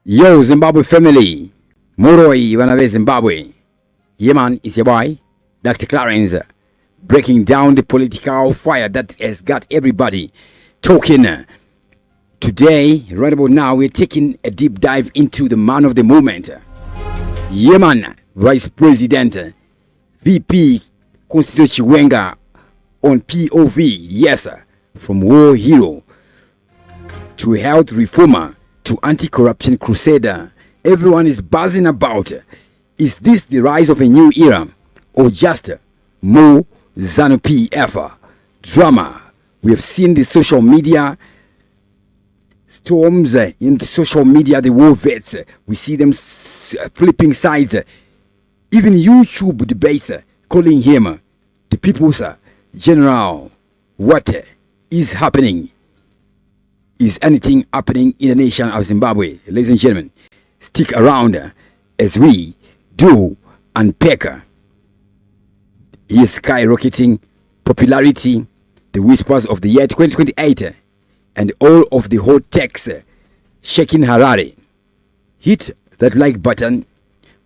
Yo, Zimbabwe family. Moroi, Wanave Zimbabwe. Yeah, man, it's your boy, Dr. Clarence, breaking down the political fire that has got everybody talking. Today, right about now, we're taking a deep dive into the man of the moment. Yeah, man, Vice President, VP Constantino Chiwenga on POV. Yes, from war hero to health reformer to anti-corruption crusader, everyone is buzzing about. Is this the rise of a new era or just more ZANU-PF drama? We have seen the social media storms in the social media, the war vets. We see them flipping sides. Even YouTube debates calling him the people's general. What is happening? Is anything happening in the nation of Zimbabwe? Ladies and gentlemen, stick around as we do unpack his skyrocketing popularity, the whispers of the year 2028, and all of the hot takes shaking Harare. Hit that like button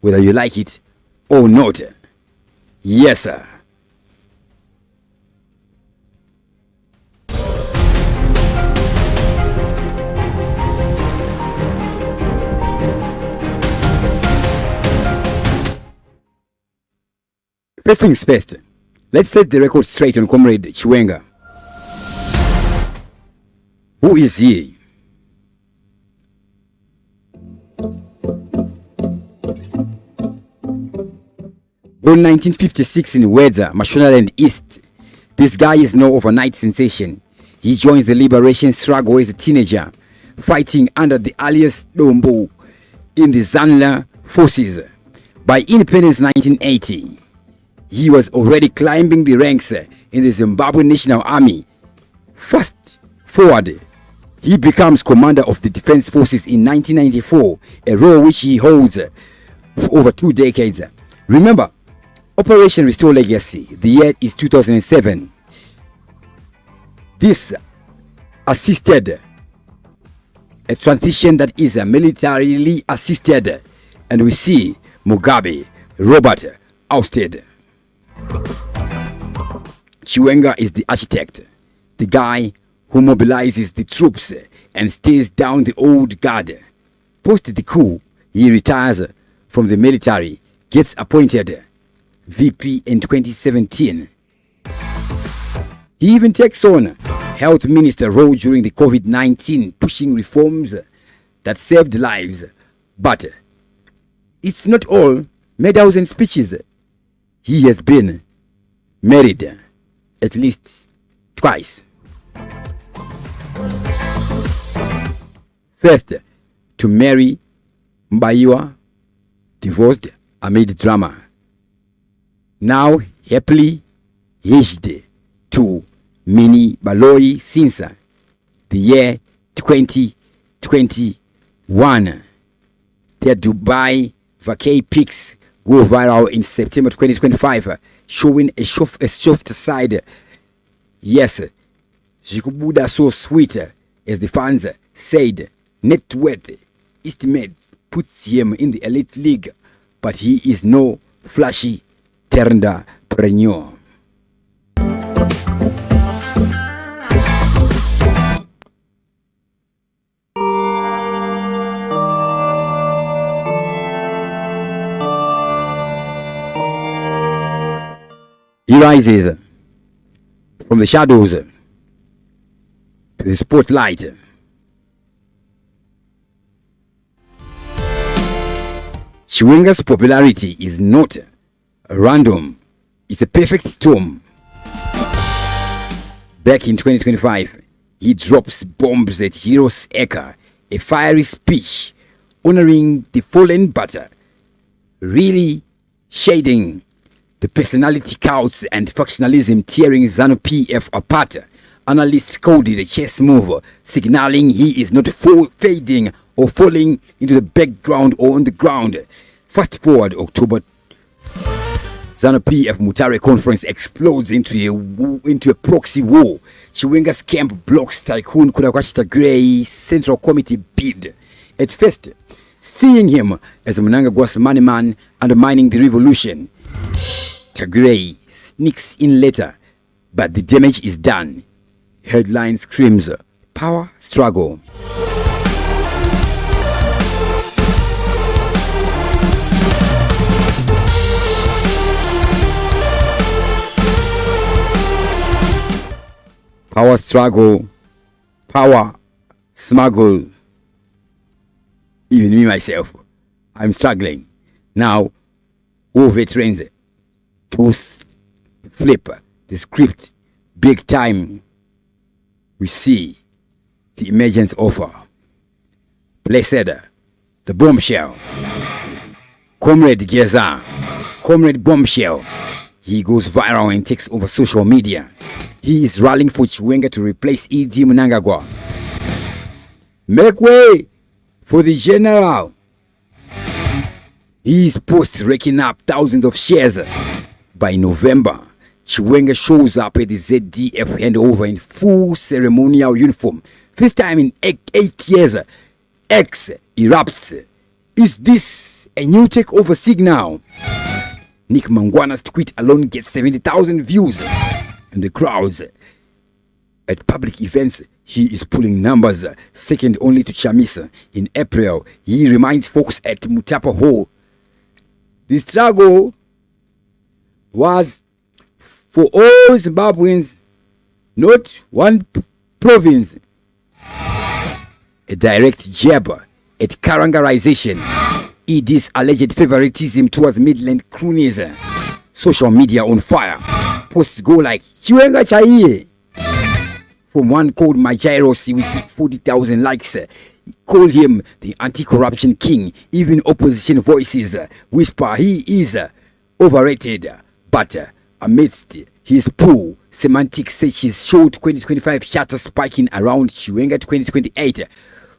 whether you like it or not. Yes, sir. First things first, let's set the record straight on Comrade Chiwenga. Who is he? Born 1956 in Wedza, Mashonaland East, this guy is no overnight sensation. He joins the liberation struggle as a teenager, fighting under the alias Dombo in the Zanla forces. By independence 1980, he was already climbing the ranks in the Zimbabwe National Army. Fast forward, he becomes commander of the Defense Forces in 1994, a role which he holds for over 2 decades. Remember, Operation Restore Legacy, the year is 2007. This assisted a transition that is militarily assisted, and we see Mugabe, Robert, ousted. Chiwenga is the architect, the guy who mobilizes the troops and stays down the old guard. Post the coup, he retires from the military, gets appointed VP in 2017. He even takes on health minister role during the COVID-19, pushing reforms that saved lives. But it's not all medals and speeches. He has been married at least twice. First, to Mary Mbayiwa, divorced amid drama. Now happily hitched to Minnie Baloyi since the year 2021. Their Dubai vacay pics go viral in September 2025, showing a soft side. Yes, Zikubuda so sweet, as the fans said. Net worth estimate puts him in the elite league, but he is no flashy entrepreneur. He rises from the shadows to the spotlight. Chiwenga's popularity is not random, it's a perfect storm. Back in 2025, he drops bombs at Heroes Acre, a fiery speech honoring the fallen but really shading the personality cults and factionalism tearing ZANU-PF apart. Analysts called it a chess move, signaling he is not fading or falling into the background or on the ground. Fast forward October, ZANU-PF Mutare conference explodes into a proxy war. Chiwenga's camp blocks Tycoon Tagwirei Central Committee bid. At first, seeing him as Mnangagwa's money man undermining the revolution. Tagwirei sneaks in later, but the damage is done. Headline screams, power struggle. Power struggle, power smuggle. Even me myself, I'm struggling. Now, all veterans to flip the script big time. We see the emergence of Blessed, the bombshell, Comrade Geza, Comrade Bombshell. He goes viral and takes over social media. He is rallying for Chiwenga to replace E.D. Mnangagwa. Make way for the general. His posts raking up thousands of shares. By November, Chiwenga shows up at the ZDF handover in full ceremonial uniform. First time in 8 years, X erupts. Is this a new takeover signal? Nick Mangwana's tweet alone gets 70,000 views. And the crowds at public events, he is pulling numbers, second only to Chamisa. In April, he reminds folks at Mutare Hall, the struggle was for all Zimbabweans, not one province. A direct jab at Karangarization, ED's alleged favoritism towards Midland cronies. Social media on fire. Posts go like Chiwenga Chaiye. From one called my Gyros, we see 40,000 likes. Call him the anti-corruption king. Even opposition voices whisper he is overrated. But amidst his poor semantic searches showed 2025 chatter spiking around Chiwenga 2028.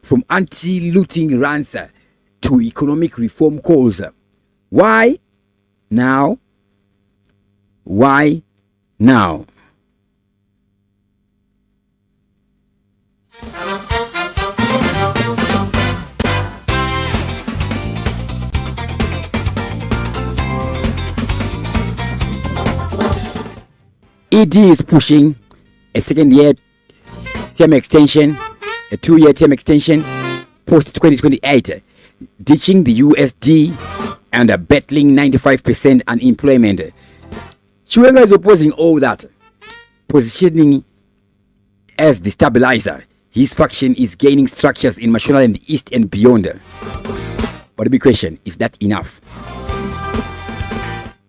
From anti-looting rants to economic reform calls. Why now? Why now? ED is pushing a second-year term extension, a 2-year term extension, post-2028, ditching the USD and battling 95% unemployment. Chiwenga is opposing all that, positioning as the stabilizer. His faction is gaining structures in Mashonaland East and beyond. But the big question, is that enough?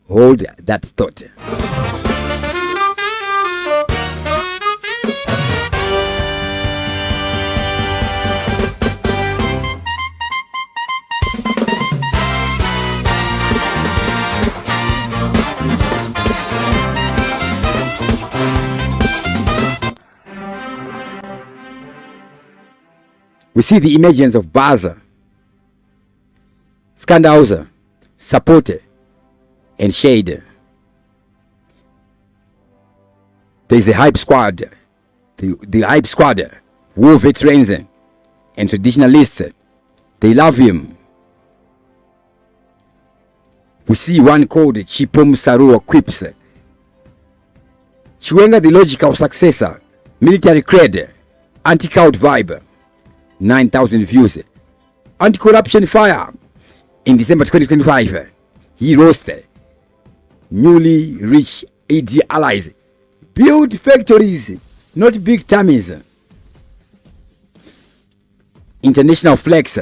Hold that thought. We see the emergence of Baza, Scandauser, Support, and Shade. There is a hype squad, the hype squad, war veterans and traditionalists. They love him. We see one called Chipom Sarua Quips. Chiwenga, the logical successor, military cred, anti-cult vibe. 9,000 views. Anti-corruption fire. In December 2025, he roasted newly rich AD allies. Build factories, not big tummies. International flex.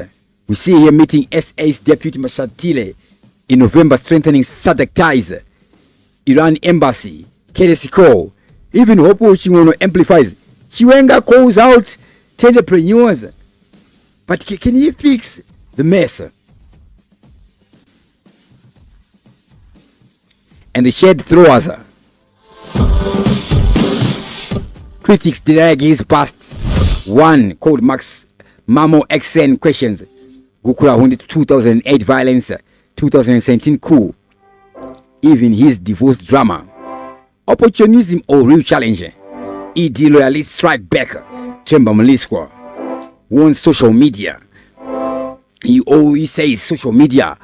We see here meeting SA's Deputy Mashatile in November, strengthening SADC ties. Iran embassy, KDC call. Even Hopo Chiwenga amplifies. Chiwenga calls out entrepreneurs. But can he fix the mess? And the shade throwers. Critics drag his past. One called Max Mamo XN questions. Gukura Hundi 2008 violence, 2017 coup. Even his divorce drama. Opportunism or real challenge. ED loyalists strike back. Chemba Maliskwa. On social media. He always says social media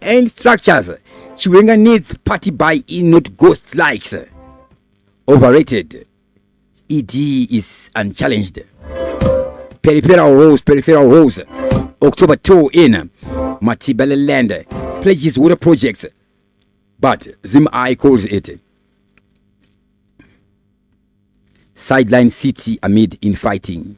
and structures. Chiwenga needs party buy-in, not ghost likes. Overrated. ED is unchallenged. Peripheral roles. October 2 in Matibele land pledges water projects, but Zim-I calls it sideline city amid infighting.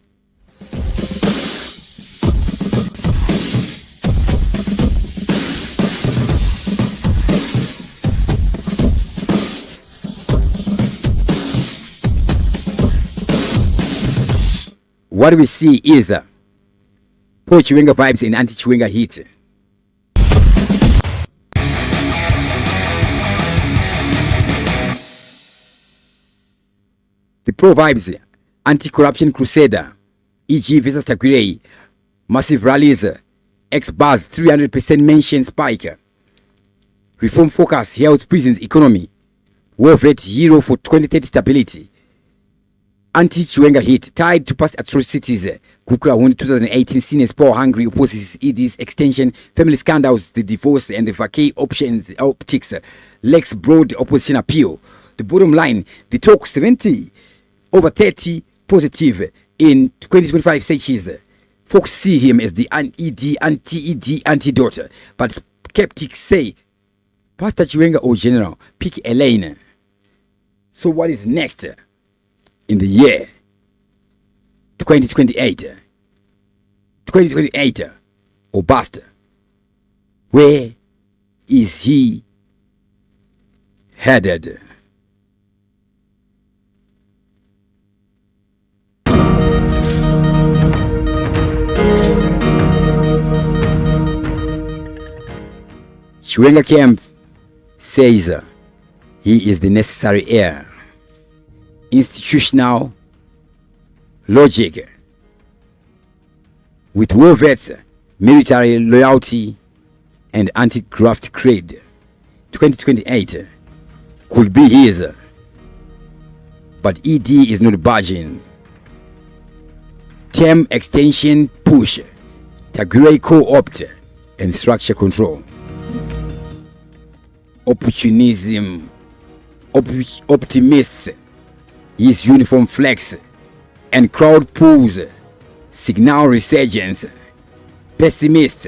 What we see is pro-Chiwenga vibes in anti-Chiwenga heat. The pro-vibes, anti-corruption crusader, e.g. versus Tagwirei, massive rallies, ex-bars 300% mention spike, reform focus, health, prisons, economy, war vet hero for 2030 stability. Anti-Chiwenga hit tied to past atrocities. Kukra won 2018 seniors power hungry opposes ED's extension, family scandals, the divorce and the vacay optics, Lex broad opposition appeal. The bottom line, the talk 70 over 30 positive in 2025 searches. Folks see him as the anti-ED antidote, but skeptics say, Pastor Chiwenga or General, pick a lane. So what is next? In the year 2028 or bust, where is he headed? Chiwenga camp says he is the necessary heir. Institutional logic with war vets, military loyalty, and anti-graft creed. 2028 could be his, but ED is not budging. Term extension push, Tagwirei co-opt, and structure control. Opportunism, optimists, his uniform flex and crowd pulls signal resurgence. Pessimist,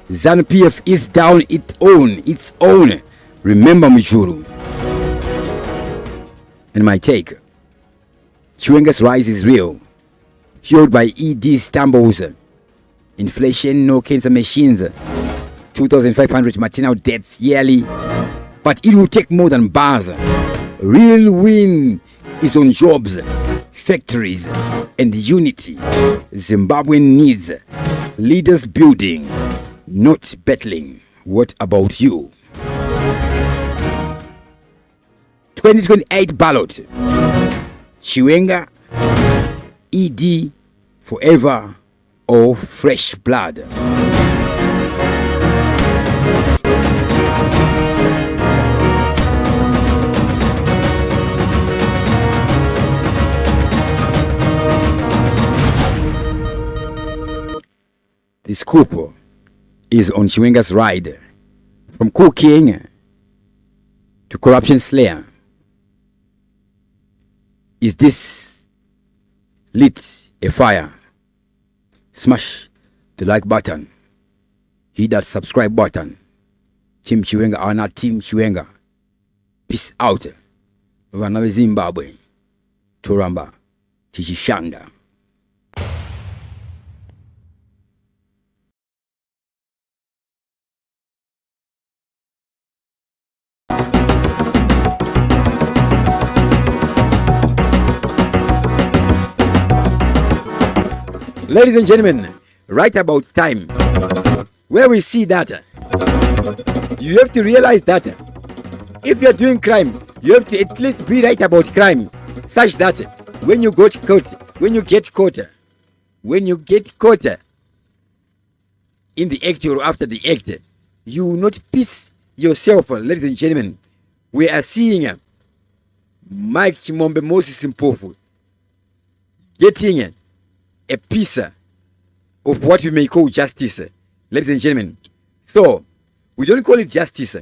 ZANU-PF is down its own. Remember Mujuru. And my take, Chiwenga's rise is real, fueled by ED stumbles, inflation, no cancer machines, 2,500 maternal deaths yearly, but it will take more than bars. Real win is on jobs, factories, and unity. Zimbabwe needs leaders building, not battling. What about you? 2028 ballot. Chiwenga, ED, forever or fresh blood? The scoop is on Chiwenga's ride from Coup King to corruption slayer. Is this lit a fire? Smash the like button, hit that subscribe button. Team Chiwenga or not Team Chiwenga? Peace out. Vanabe Zimbabwe, Toramba, Tichishanda. Ladies and gentlemen, right about time, where we see that you have to realize that if you're doing crime, you have to at least be right about crime, such that when you get caught in the act or after the act, you will not piss yourself. Ladies and gentlemen, we are seeing Mike Chimombe Moses Mpofu getting a piece of what we may call justice, ladies and gentlemen. So, we don't call it justice.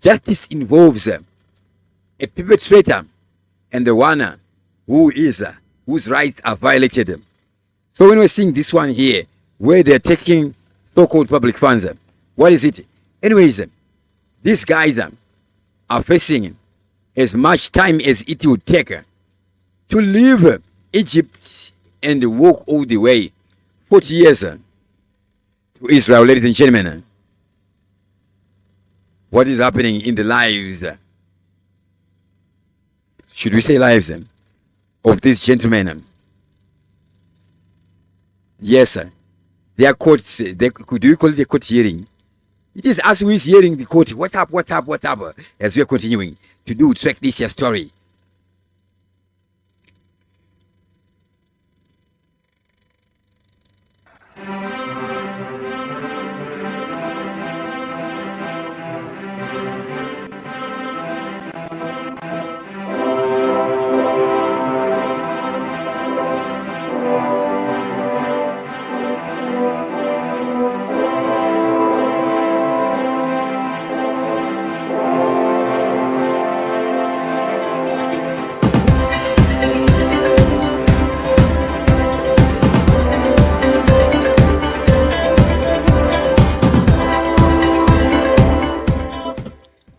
Justice involves a perpetrator and the one whose rights are violated. So when we're seeing this one here, where they're taking so-called public funds, what is it? Anyways, these guys are facing as much time as it would take to leave Egypt and walk all the way 40 years to Israel, ladies and gentlemen. What is happening in the lives, should we say lives, of these gentlemen? Yes, they are courts. Do you call it a court hearing? It is us who is hearing the court. What up? As we are continuing to track this here story.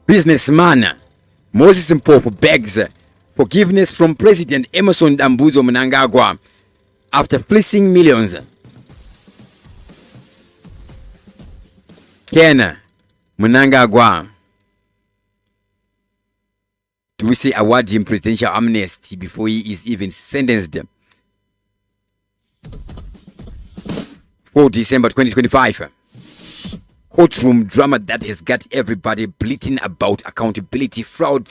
Businessman Moses Mpofu begs forgiveness from President Emerson Dambuzo Mnangagwa after fleecing millions. Ken Mnangagwa, do we say award him presidential amnesty before he is even sentenced? 4 December 2025. Courtroom drama that has got everybody bleating about accountability. Fraud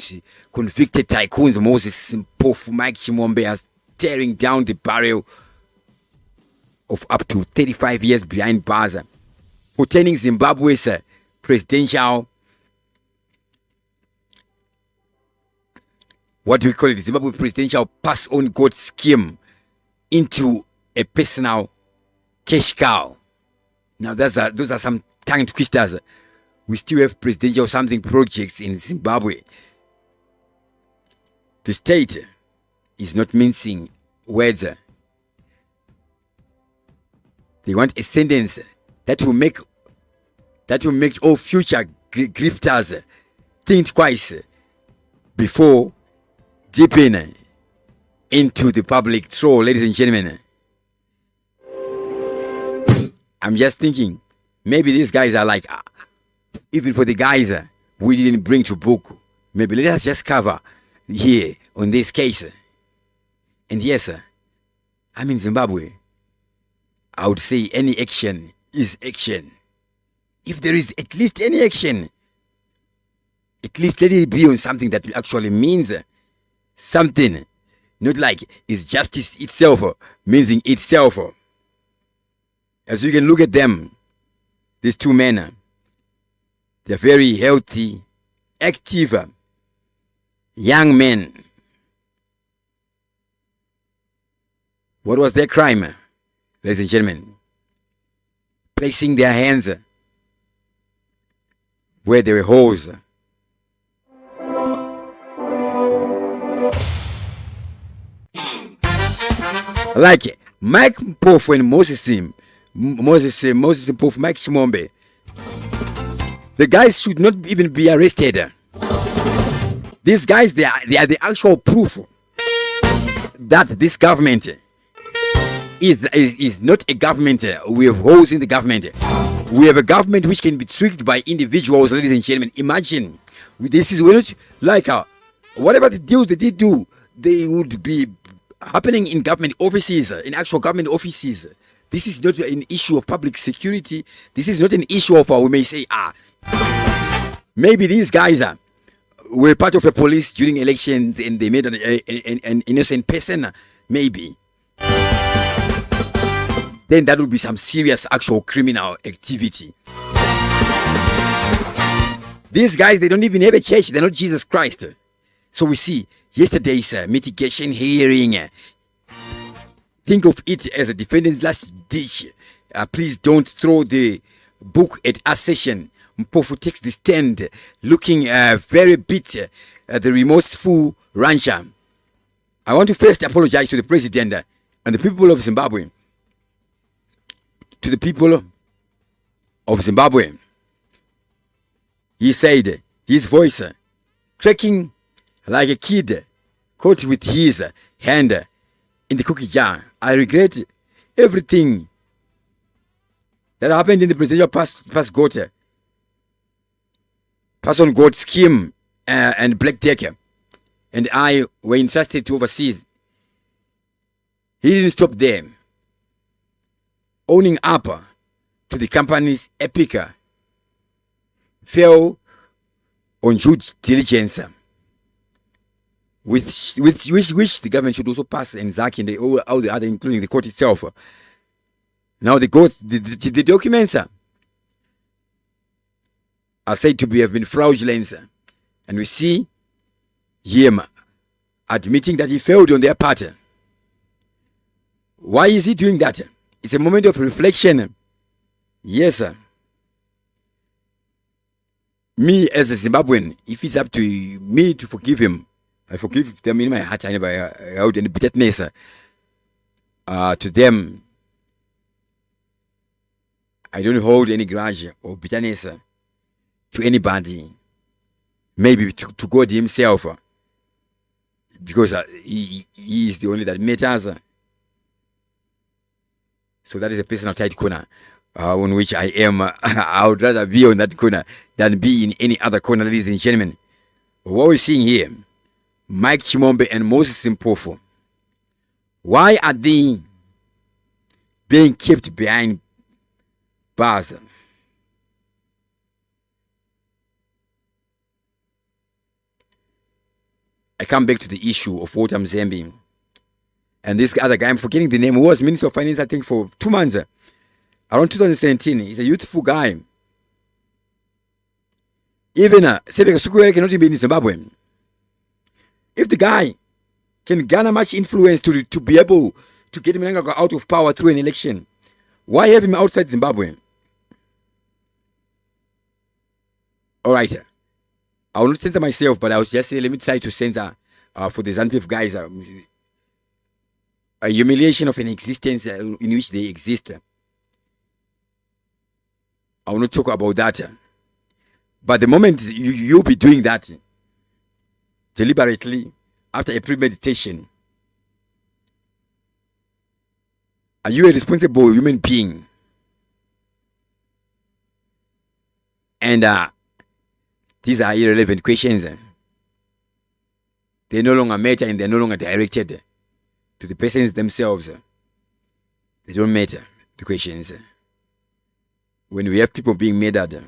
convicted tycoons Moses Mpofu, Mike Chimombe are staring down the barrel of up to 35 years behind bars for turning Zimbabwe's presidential, what do we call it, Zimbabwe presidential pass on God scheme into a personal cash cow. Now those are some tongue twisters. We still have presidential something projects in Zimbabwe. The state is not mincing words. They want a sentence that will make all future grifters think twice before dipping into the public troll, ladies and gentlemen. I'm just thinking, maybe these guys are like, even for the guys we didn't bring to book, maybe let us just cover here on this case. And yes, I'm in Zimbabwe. I would say any action is action. If there is at least any action, at least let it be on something that actually means something. Not like it's justice itself, meaning itself. As you can look at them, these two men, they're very healthy, active, young men. What was their crime, ladies and gentlemen? Placing their hands where there were holes. Like Mike Mpofu and Moses Mpofu, Mike Chimombe. The guys should not even be arrested. These guys, they are the actual proof that this government is not a government. We have holes in the government. We have a government which can be tricked by individuals, ladies and gentlemen. Imagine, this is not like whatever the deals they did do, they would be happening in government offices, in actual government offices. This is not an issue of public security. This is not an issue of, we may say, maybe these guys were part of a police during elections and they made an innocent person, maybe. Then that would be some serious actual criminal activity. These guys, they don't even have a church. They're not Jesus Christ. So we see yesterday's mitigation hearing. Think of it as a defendant's last ditch please don't throw the book at us session. Mpofu takes the stand, looking very bitter, the remorseful rancher. I want to first apologize to the president and the people of Zimbabwe. To the people of Zimbabwe, he said, his voice cracking like a kid caught with his hand in the cookie jar. I regret everything that happened in the presidential person got scheme and black decker, and I were entrusted to oversee. He didn't stop there. Owning up to the company's epic fell on due diligence, which the government should also pass and Zaki and all the other, including the court itself. Now the documents are said to have been fraudulent, and we see him admitting that he failed on their part. Why is he doing that? It's a moment of reflection. Yes, sir. Me as a Zimbabwean, if it's up to me to forgive him, I forgive them in my heart. I never held any bitterness to them. I don't hold any grudge or bitterness to anybody. Maybe to God himself, because he is the only that matters. So that is a personal tight corner on which I am. I would rather be on that corner than be in any other corner, ladies and gentlemen. But what we're seeing here, Mike Chimombe and Moses Mpofu, why are they being kept behind bars? I come back to the issue of Walter Mzembe. And this other guy, I'm forgetting the name, who was Minister of Finance, I think, for 2 months. Around 2017. He's a youthful guy. Even Sebeka Sukuwere cannot even be in Zimbabwe. If the guy can garner much influence to be able to get Mnangagwa out of power through an election, why have him outside Zimbabwe? Alright. I will not censor myself, but I was just saying, let me try to censor for the ZANU-PF guys. A humiliation of an existence in which they exist. I will not talk about that. But the moment you'll be doing that deliberately, after a premeditation, are you a responsible human being? And these are irrelevant questions. They no longer matter and they're no longer directed to the persons themselves. They don't matter, the questions. When we have people being murdered.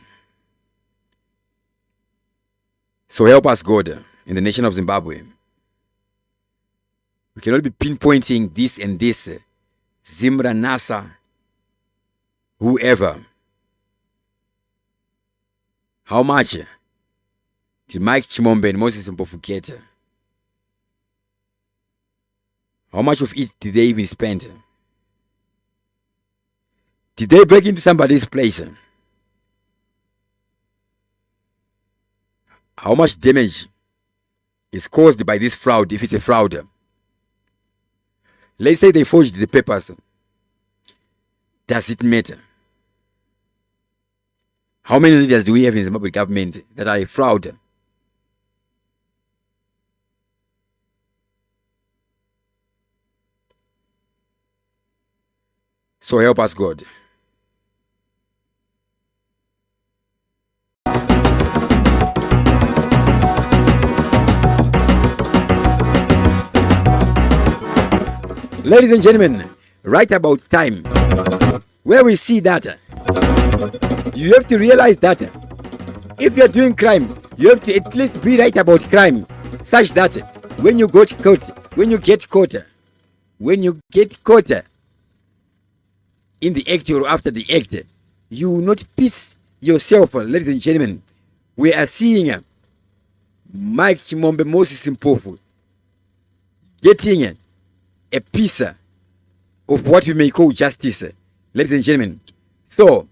So help us, God, in the nation of Zimbabwe. We cannot be pinpointing this and this. Zimra, NASA, whoever. How much did Mike Chimombe and Moses Mpofu get? How much of it did they even spend? Did they break into somebody's place? How much damage is caused by this fraud, if it's a fraud? Let's say they forged the papers. Does it matter? How many leaders do we have in Zimbabwe government that are a fraud? So help us, God. Ladies and gentlemen, right about time, where we see that, you have to realize that if you're doing crime, you have to at least be right about crime, such that when you get caught in the act or after the act, you will not piss yourself. Ladies and gentlemen, we are seeing Mike Chimombe, Moses Mpofu getting a piece of what we may call justice. ladies and gentlemen. So